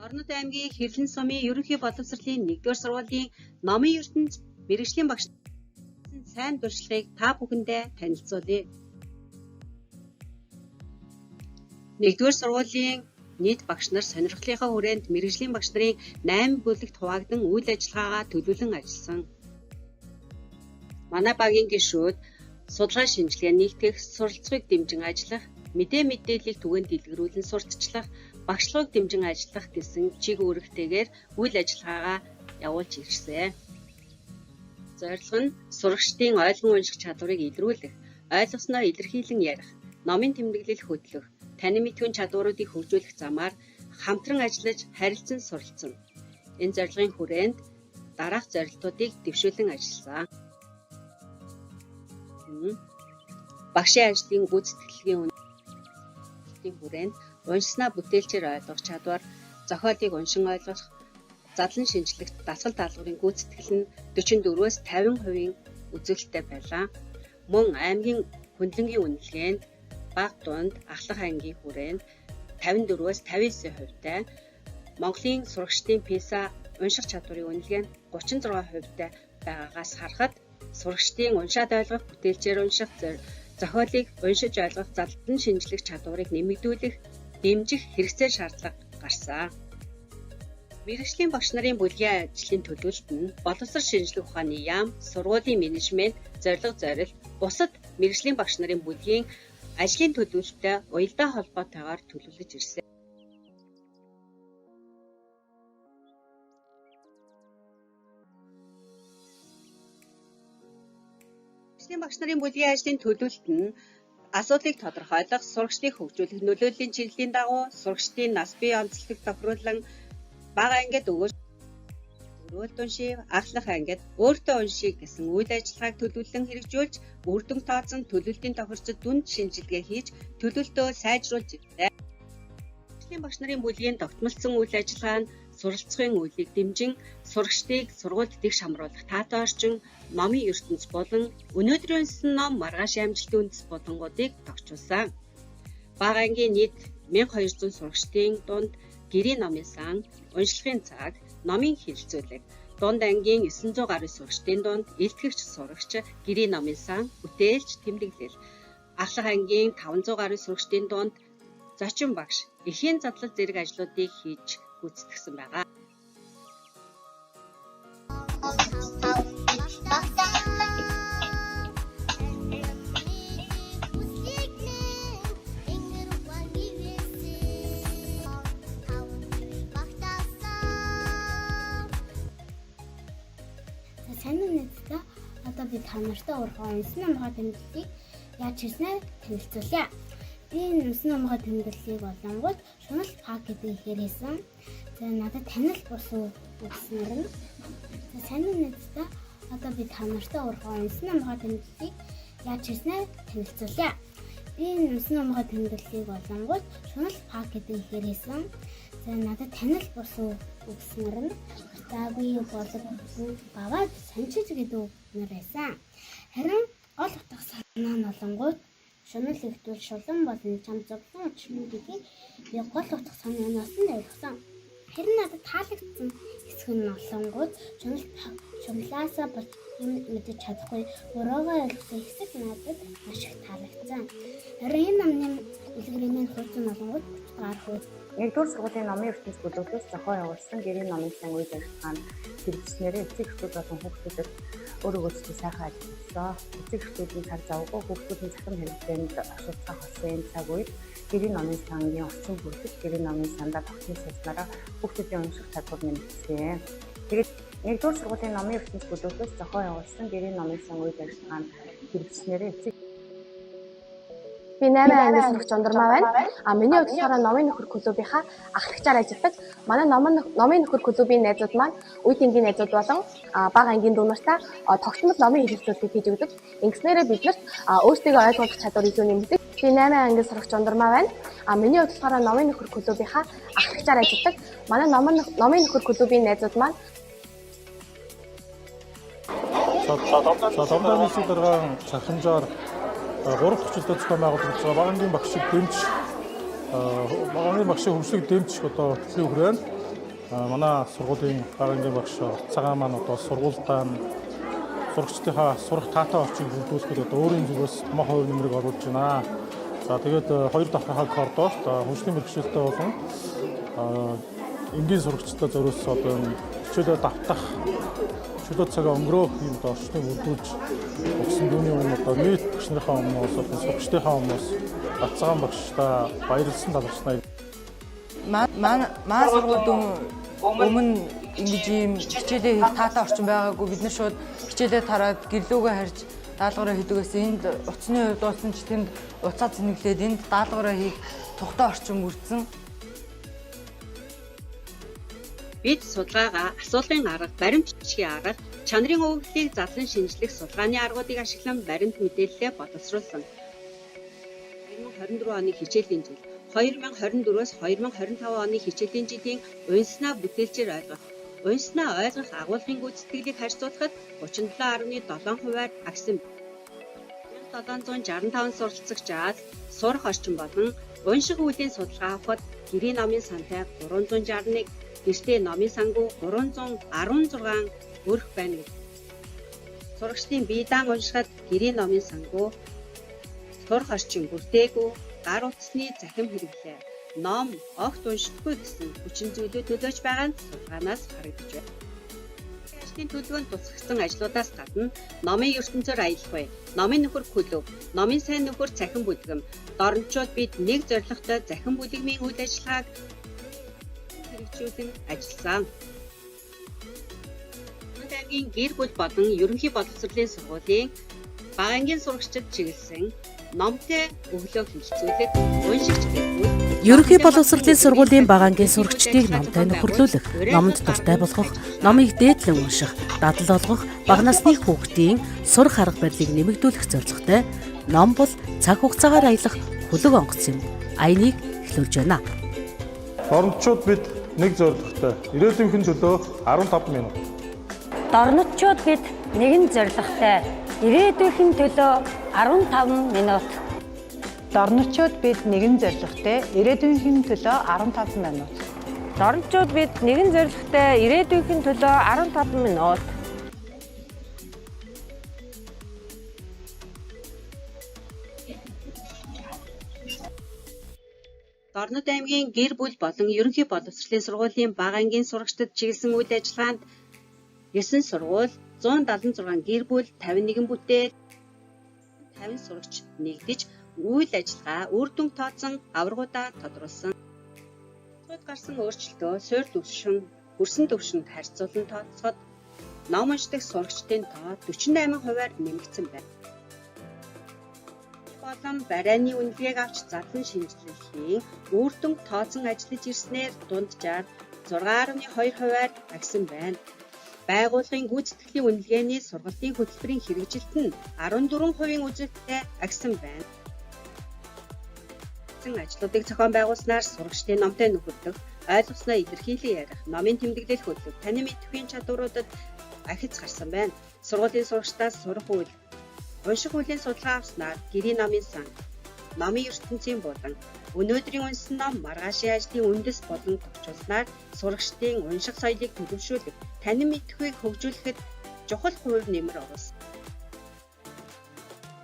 Орнод аймгийн Хэрлэн сумын ерөнхий боловсролын 1-р сургуулийн номын ертөнц мэргэжлийн багш сайн туршлагыг та бүхэндээ танилцуулъя. 1-р сургуулийн нийт багш нар сонирхлынхаа хүрээнд мэргэжлийн багш нарын 8 бүлэгт хуваагдан үйл ажиллагаагаа төлөвлөн ажилласан. Манай багийн гишүүд судалгаа шинжилгээ нэгтгэх, суралцахыг дэмжин ажиллах, мэдээллийг түгээн дэлгэрүүлэн сурталчлах, багшлагыг дэмжин ажиллах гэсэн чиг үүрэгтэйгээр үйл ажиллагаагаа явуулж ирсэн. Зорилго нь сурагчдын ойлгон унших чадварыг илрүүлэх, ойлгосноо илэрхийлэн ярих, номын тэмдэглэл хөтлөх, танин мэдхүйн чадваруудыг хөгжүүлэх замаар хамтран ажиллаж харилцан суралцсан. Энэ зорилгын хүрээнд дараах зорилтуудыг дэвшүүлэн ажилласан. Багшийн ажлын гүйцэтгэлгийн хүрээнд уншснаа бүтээлчээр ойлгох чадвар, зохиолыг уншин ойлгох, задлан шинжлэх, дасгал даалгаврын гүйцэтгэл нь 44-өөс 50% үзүүлэлттэй байлаа. Мөн аймгийн хөндлөнгийн үнэлгээнд бага дунд ахлах ангийн хүрээнд 54-өөс 59%-тай, Монголын сурагчдын PISA унших чадварын үнэлгээнд 36%-тай байгаагаас харахад сурагчдын уншаад ойлгох, бүтээлчээр унших, зохиолыг уншиж ойлгох, задлан шинжлэх чадварыг нэмэгдүүлэх, дэмжих хэрэгцээ шаардлага гарсан. Мэргэжлийн багш нарын бүлгийн ажлын төлөвлөлт нь боловсрол шинжилгээ ухааны яам, сургуулийн менежмент, зорилго, бусад мэргэжлийн багш нарын бүлгийн ажлын төлөвлөлтөд уялдаа холбоотойгоор төлөвлөж ирсэн. Мэргэжлийн багш нарын бүлгийн ажлын төлөвлөлт нь асуудлыг тодорхойлох, сурагчдыг хөгжүүлэх, нөлөөллийн чиглэлийн дагуу сурагчдын нас бие онцлог тохируулан бага ангид өрөөлт уншив, ахлах ангид өөртөө уншиг гэсэн үйл ажиллагааг төлөвлөн хэрэгжүүлж, үр дүн тооцсон төлөвлөлтийн тохирцод дүнд шинжилгээ хийж, төлөвлөлтөө сайжруулж ирсэн. Мэргэжлийн багш нарын бүлгийн тогтмолцсон үйл ажиллагаа нь суралцахын үйлийг дэмжин, сурагчдыг сургуульд дэгш хамруулах таатай орчин, номын ертөнц болон өнөөдрийн унсан ном маргааш амжилтын үндэс болонгуудыг тогтчулсан. Бага ангийн нийт 1200 сурагчдын дунд гэрийн номын сан, уншлагын цаг, номын хэлэлцүүлэг, дунд ангийн 900 гаруй сурагчдын дунд илтгэгч сурагч, гэрийн номын сан, бүтээлч, тэмдэглэл, ахлах ангийн 500 гаруй сурагчдын дунд зочин багш, эхийн задлал зэрэг ажлуудыг хийж гүйцэтгэсэн байгаа. Сайн үнэтэй одоо би та нартай ургаан унсан номгоо тэмдэглэлийг яаж хийснээ танилцуулъя. Би унсан номгоо тэмдэглэлийг болонгууд шунал пак гэдэг ихээр хийсэн. За надад танил босуу өгснөр нь. За сайн үнэтэй одоо би та нартай ургаан унсан номгоо тэмдэглэлийг яаж хийснээ танилцуулъя. Би унсан номгоо тэмдэглэлийг болонгууд шунал пак гэдэг ихээр хийсэн. За надад танил босуу өгснөр нь. За би болов баваад санчиж гэдэг нэр байсан. Харин гол утга санаа нь болонгууд шунал ихтвэл шулан болон чам зовлон чимээгийг би гол утга санаанаас нь ойлгосон. Харин надад таалагдсан хэсэг нь болонгууд шуналаасаа болж юм мэдэж чадахгүй өрөөгөө ойлгосон хэсэг надад маш их таалагдсан. Харин энэ номны үлгэрийн хуудас нь болонгууд гарах 1-р сургуулийн номын ертөнц бүлэгтээс зохио явуулсан гэрийн номын сан үйл ажиллагаанд хэрэгжснээрээ эцэг эхчүүд болон хүүхдүүдэд өөрөө өөрсдөө сайхан ажилласан. Эцэг эхчүүдийн цаг завгүй хүүхдүүдийн захирам хэрэглээнд ашиглах болсон цаг үед гэрийн номын сангийн орчин бүрдэж гэрийн номын сандаа тогтмол суулснараа хүүхдүүдийн унших чадвар нэмэгдсэн. Тэгээд 1-р сургуулийн номын ертөнц бүлэгтээс зохио явуулсан гэрийн номын сан үйл ажиллагаанд хэрэгжснээрээ эцэг Би 8 англи сурагч Ундрмаа байна. Миний удирдлагаараа номын нөхөр клубийнхаа ахлагчаар ажилладаг. Манай номын нөхөр клубийн найзууд маань үе тэнгийн найзууд болон бага ангийн дүү нартай тогтмол номын хэлэлцүүлгийг хийж өгдөг. Ингэснээрээ бид нарт өөрсдийгөө ойлгох чадвар илүү нэмэгдэж. Би 8 англи сурагч Ундрмаа байна. Миний удирдлагаараа номын нөхөр клубийнхаа ахлагчаар ажилладаг. Манай номын нөхөр клубийн найзууд маань Садамданы судалгаан цахимжаар 3 төчлөлтөд зохион байгуулагдаж байгаа багийн багшийг дэмжих хөвсийг дэмжих одоо хөтөлбөрийн хүрээнд манай сургуулийн бага ангийн багш цагаан маань одоо сургуультай сурагчдынхаа сурах таатай орчийг бүрдүүлэхэд одоо өөрийн зүгээс томоохон хувь нэмрийг оруулж байна. За тэгээд хоёр давхрахаа коридорт хүнсний бэрхшээлтэй болон энгийн сурагчдад зориулсан одоо хичээлээ давтах чөлөө цагаа өнгөрөөх юм орчныг бүрдүүлж өгсөн дүүний өмнө одоо нийт багш нарын өмнөөс болон сурагчдынхаа өмнөөс Бацаагаан багштай баярлсан талархснаа. Маа сургуульд өмнө ингэж ийм хичээлээ хийх таатай орчин байгаагүй бид нар шууд хичээлээ тараад гэрлүүгээ харж даалгавраа хийдгээс энд утасны хувьд болсон ч тэнд уцаа зэнэглээд энд даалгавраа хийх тухтай орчин бүрдсэн. Бид судалгаагаа асуулгын арга, баримт бичгийн арга, чанарын өвөглийг задлан шинжлэх судалгааны аргуудыг ашиглан баримт мэдээлэлээ боловсруулсан. 2024 оны хичээлийн жил 2024-өөс 2025 оны хичээлийн жилийн унснаа бүтээлчээр ойлгох агуулгын гүйцэтгэлийг харьцуулахад 37.7%-аар агсан. 1765 суралцагчаас сурах орчин болон унших үеийн судалгаа авахад гэрийн номын сантай 361, гэртээ номын сангуу 316 өрх байна. Сурагчдын бие даан уншихад гэрийн номын сангуу сурах орчин бүрдээгүй, гар утасны захим хэрэглээ, ном, огт уншихгүй гэсэн хүчин зүйлүүд нөлөөж байгаа нь судалгаанаас харагдаж байна. Ажлын төлөвөнд тусгасан ажлуудаас гадна номын ертөнцөөр аялах бай, номын нөхөр клуб, номын сайн нөхөр захин бүлгэм, дорночууд бид нэг зорилготой захин бүлгэмийн үйл ажиллагааг хэрэгжүүлэн ажилласан. Манайгийн гэр бүл болон ерөнхий боловсролын сургуулийн бага ангийн сурагчид чиглэсэн номтой өглөө хилцүүлэг уншигч гэрбүүл ерөнхий боловсролын сургуулийн бага ангийн сурагчдыг номтой нөхөрлүүлэх, номонд дуртай болгох, номыг дээдлэн унших, дадал олгох, бага насны хүүхдийн сурах арга барилыг нэмэгдүүлэх зорилготой ном бол цаг хугацаагаар аялах хөлөг онгоц юм. Аяныг эхлүүлж байна. Дорночууд бид нэг зорилготой ирээдүйнхэн төлөө 15 минут. Дорночууд бид нэгэн зорилготой ирээдүйнхэн төлөө 15 минут. Дорночууд бид нэгэн зорилготой ирээдүйнхэн төлөө 15 минут. Дорночууд бид нэгэн зорилготой ирээдүйнхэн төлөө 15 минут. Дорнод аймгийн гэр бүл болон ерөнхий боловсролын сургуулийн бага ангийн сурагчдад чиглэсэн үйл ажиллагаанд 9 сургууль, 176 гэр бүл, 51 бүтээл, 50 сурагч нэгдэж үйл ажиллагаа үр дүн тооцсон аваргуудаа тодруулсан. Гарсан өөрчлөлтөө суурь төвшин, хөрсөн төвшөнд харьцуулан тооцоход ном уншдаг сурагчдын тоо 48%-аар нэмэгдсэн байна. Болон барайны үнэлгээг авч задлан шинжилгээхийн үр дүн тооцон ажиллаж ирснээр дунджаар 6.2%-аар агсан байна. Байгууллагын гүйцэтгэлийн үнэлгээний сургалтын хөтөлбөрийн хэрэгжилт нь 14% үзэгтэй агсан байна. Ажлуудыг зохион байгуулснаар сурагчдын номтой нөхөрлөх, ойлгосноо илэрхийлэн ярих, номын тэмдэглэл хөтлөх, таны мэдхийн чадваруудад ахиц гарсан байна. Сургуулийн сурагчдаас сурах үйл, унших үеийн судалгаа авснаар гэрийн номын сан, номын ертөнцийн булан, өнөөдрийн унсан ном маргаашийн ажлын үндэс болон товчуулснаар сурагчдын унших соёлыг төлөвшүүлэх, танин мэдхүйг хөгжүүлэхэд чухал хувь нэмэр оруулсан.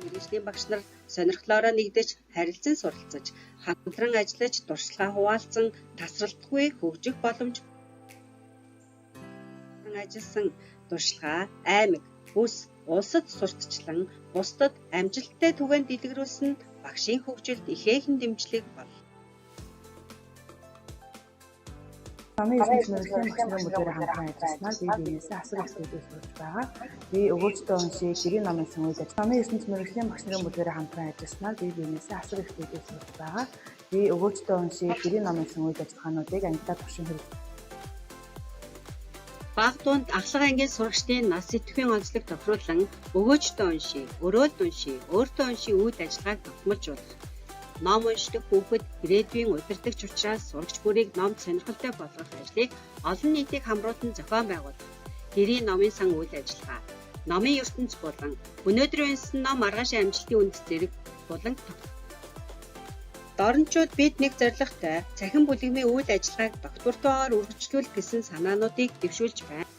Мэргэжлийн багш нар сонирхлоороо нэгдэж, харилцан суралцаж, хамтран ажиллаж, дурсгалаа хуваалцсан, тасралтгүй хөгжих боломж ажилласан туршлагаа аймаг, бүс, улсад сурталчлан бусдад амжилттай түгээн дэлгэрүүлсэн багшийн хөгжилд ихээхэн дэмжлэг бол. Номын ертөнцийн мөрөлийн багш нарын бүлгээр хамтран ажилласнаар би биенээсээ асар их зүйлийг сурч байгаа. Би өгөөжтэй уншиж, гэрийн номын сан үйл ажиллагаа. Номын ертөнцийн мөрөлийн багш нарын бүлгээр хамтран ажилласнаар би биенээсээ асар их зүйлийг сурч байгаа. Би өгөөжтэй уншиж, гэрийн номын сан үйл ажиллагаануудыг ангидаа туршин хэрэгжүүлж Бага дунд ахлах ангийн сурагчдын нас сэтгэхийн онцлог тохируулан өгөөжтэй уншия, өрөөлд уншия, өөртөө уншия үйл ажиллагааг тогтмолжуулах. Ном уншдаг хүүхэд ирээдүйн удирдагч учраас сурагч бүрийг номд сонирхолтой болгох ажлыг олон нийтийн хамруулан зохион байгуулах. Гэрийн номын сан үйл ажиллагаа, номын ертөнц булан, өнөөдрийн унсан ном маргаашийн амжилтын үндэс зэрэг булан Дорночууд бид нэг зорилготой цахим бүлэгмийн үйл ажиллагааг доктортойгоор үргэлжлүүлэх гэсэн санаануудыг дэвшүүлж байна.